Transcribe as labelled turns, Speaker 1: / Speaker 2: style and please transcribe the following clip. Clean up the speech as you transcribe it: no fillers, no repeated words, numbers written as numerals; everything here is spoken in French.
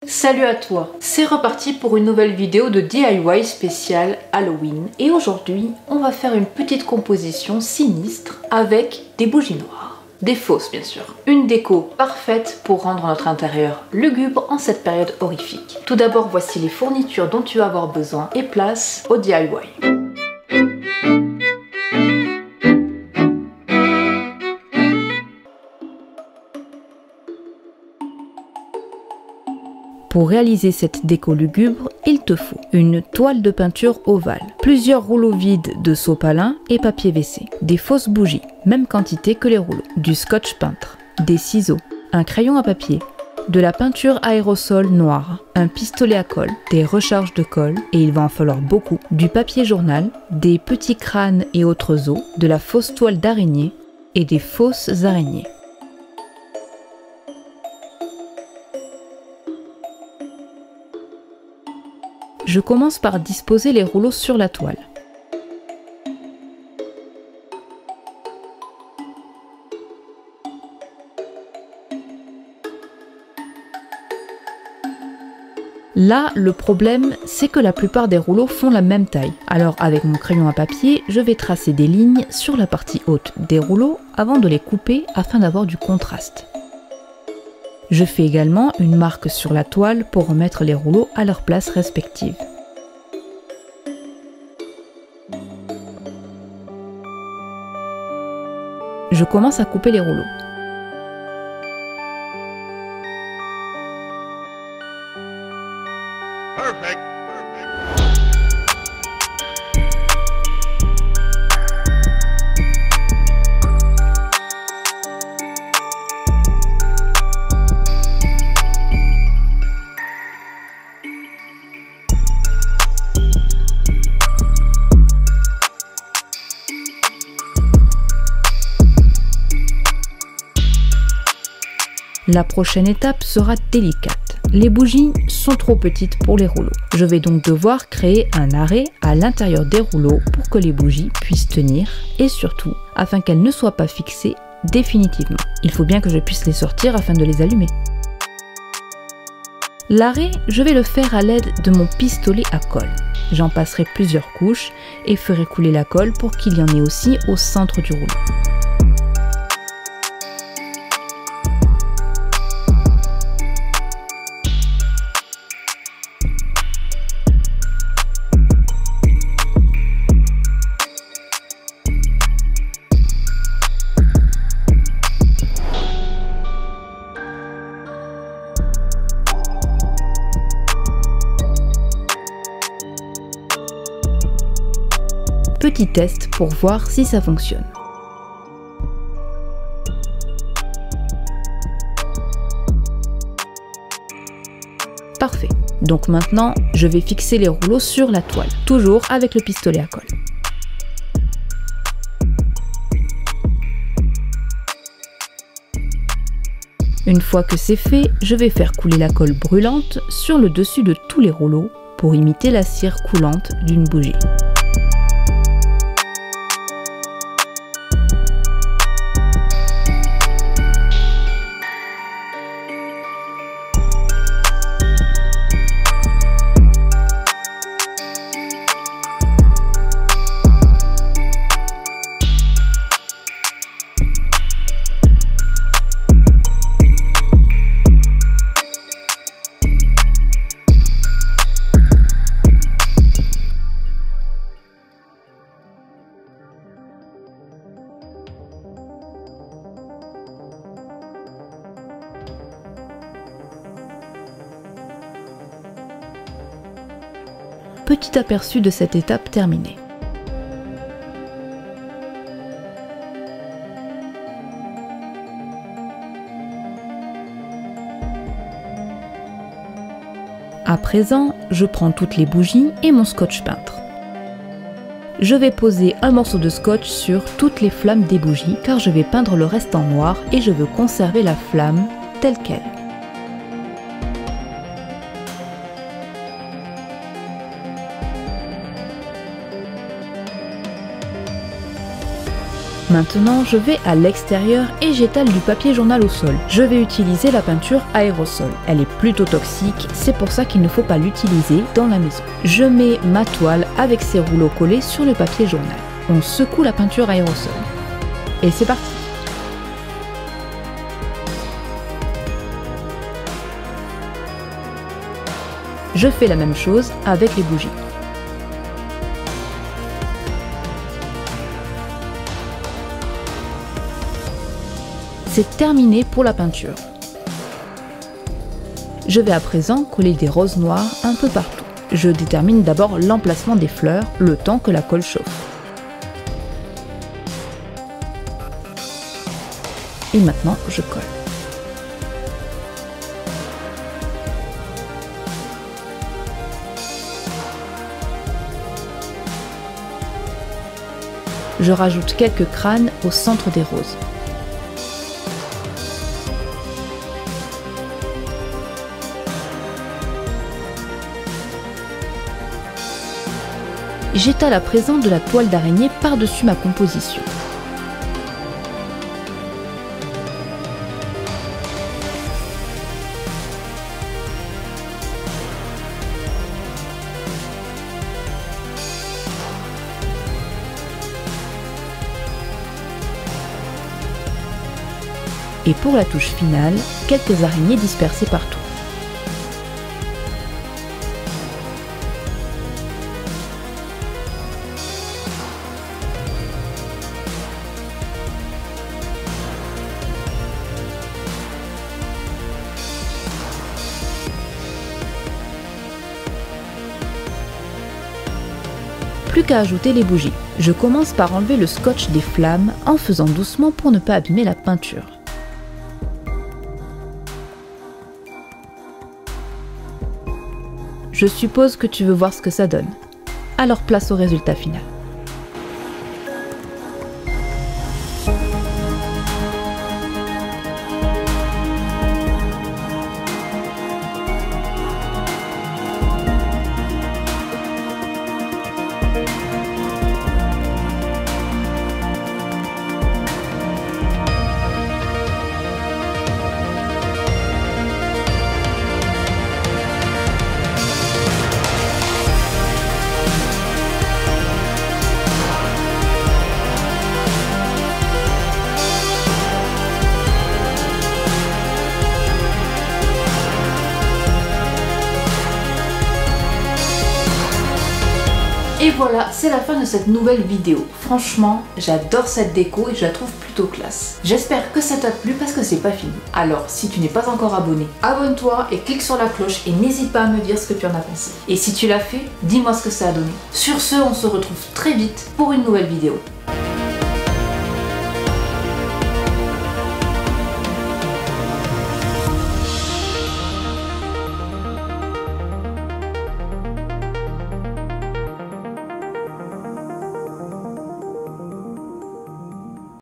Speaker 1: Salut à toi, c'est reparti pour une nouvelle vidéo de DIY spécial Halloween et aujourd'hui on va faire une petite composition sinistre avec des bougies noires, des fausses bien sûr. Une déco parfaite pour rendre notre intérieur lugubre en cette période horrifique. Tout d'abord voici les fournitures dont tu vas avoir besoin et place au DIY. Pour réaliser cette déco lugubre, il te faut une toile de peinture ovale, plusieurs rouleaux vides de sopalin et papier WC, des fausses bougies, même quantité que les rouleaux, du scotch peintre, des ciseaux, un crayon à papier, de la peinture aérosol noire, un pistolet à colle, des recharges de colle, et il va en falloir beaucoup, du papier journal, des petits crânes et autres os, de la fausse toile d'araignée et des fausses araignées. Je commence par disposer les rouleaux sur la toile. Là, le problème, c'est que la plupart des rouleaux font la même taille. Alors avec mon crayon à papier, je vais tracer des lignes sur la partie haute des rouleaux avant de les couper afin d'avoir du contraste. Je fais également une marque sur la toile pour remettre les rouleaux à leur place respective. Je commence à couper les rouleaux.
Speaker 2: Perfect.
Speaker 1: La prochaine étape sera délicate. Les bougies sont trop petites pour les rouleaux. Je vais donc devoir créer un arrêt à l'intérieur des rouleaux pour que les bougies puissent tenir et surtout afin qu'elles ne soient pas fixées définitivement. Il faut bien que je puisse les sortir afin de les allumer. L'arrêt, je vais le faire à l'aide de mon pistolet à colle. J'en passerai plusieurs couches et ferai couler la colle pour qu'il y en ait aussi au centre du rouleau. Petit test pour voir si ça fonctionne. Parfait. Donc maintenant, je vais fixer les rouleaux sur la toile, toujours avec le pistolet à colle. Une fois que c'est fait, je vais faire couler la colle brûlante sur le dessus de tous les rouleaux pour imiter la cire coulante d'une bougie. Petit aperçu de cette étape terminée. À présent, je prends toutes les bougies et mon scotch peintre. Je vais poser un morceau de scotch sur toutes les flammes des bougies car je vais peindre le reste en noir et je veux conserver la flamme telle qu'elle. Maintenant, je vais à l'extérieur et j'étale du papier journal au sol. Je vais utiliser la peinture aérosol. Elle est plutôt toxique, c'est pour ça qu'il ne faut pas l'utiliser dans la maison. Je mets ma toile avec ses rouleaux collés sur le papier journal. On secoue la peinture aérosol. Et c'est parti! Je fais la même chose avec les bougies. C'est terminé pour la peinture. Je vais à présent coller des roses noires un peu partout. Je détermine d'abord l'emplacement des fleurs, le temps que la colle chauffe. Et maintenant, je colle. Je rajoute quelques crânes au centre des roses. J'étale à présent de la toile d'araignée par-dessus ma composition. Et pour la touche finale, quelques araignées dispersées partout. Plus qu'à ajouter les bougies. Je commence par enlever le scotch des flammes en faisant doucement pour ne pas abîmer la peinture. Je suppose que tu veux voir ce que ça donne. Alors place au résultat final. Et voilà, c'est la fin de cette nouvelle vidéo. Franchement, j'adore cette déco et je la trouve plutôt classe. J'espère que ça t'a plu parce que c'est pas fini. Alors, si tu n'es pas encore abonné, abonne-toi et clique sur la cloche et n'hésite pas à me dire ce que tu en as pensé. Et si tu l'as fait, dis-moi ce que ça a donné. Sur ce, on se retrouve très vite pour une nouvelle vidéo.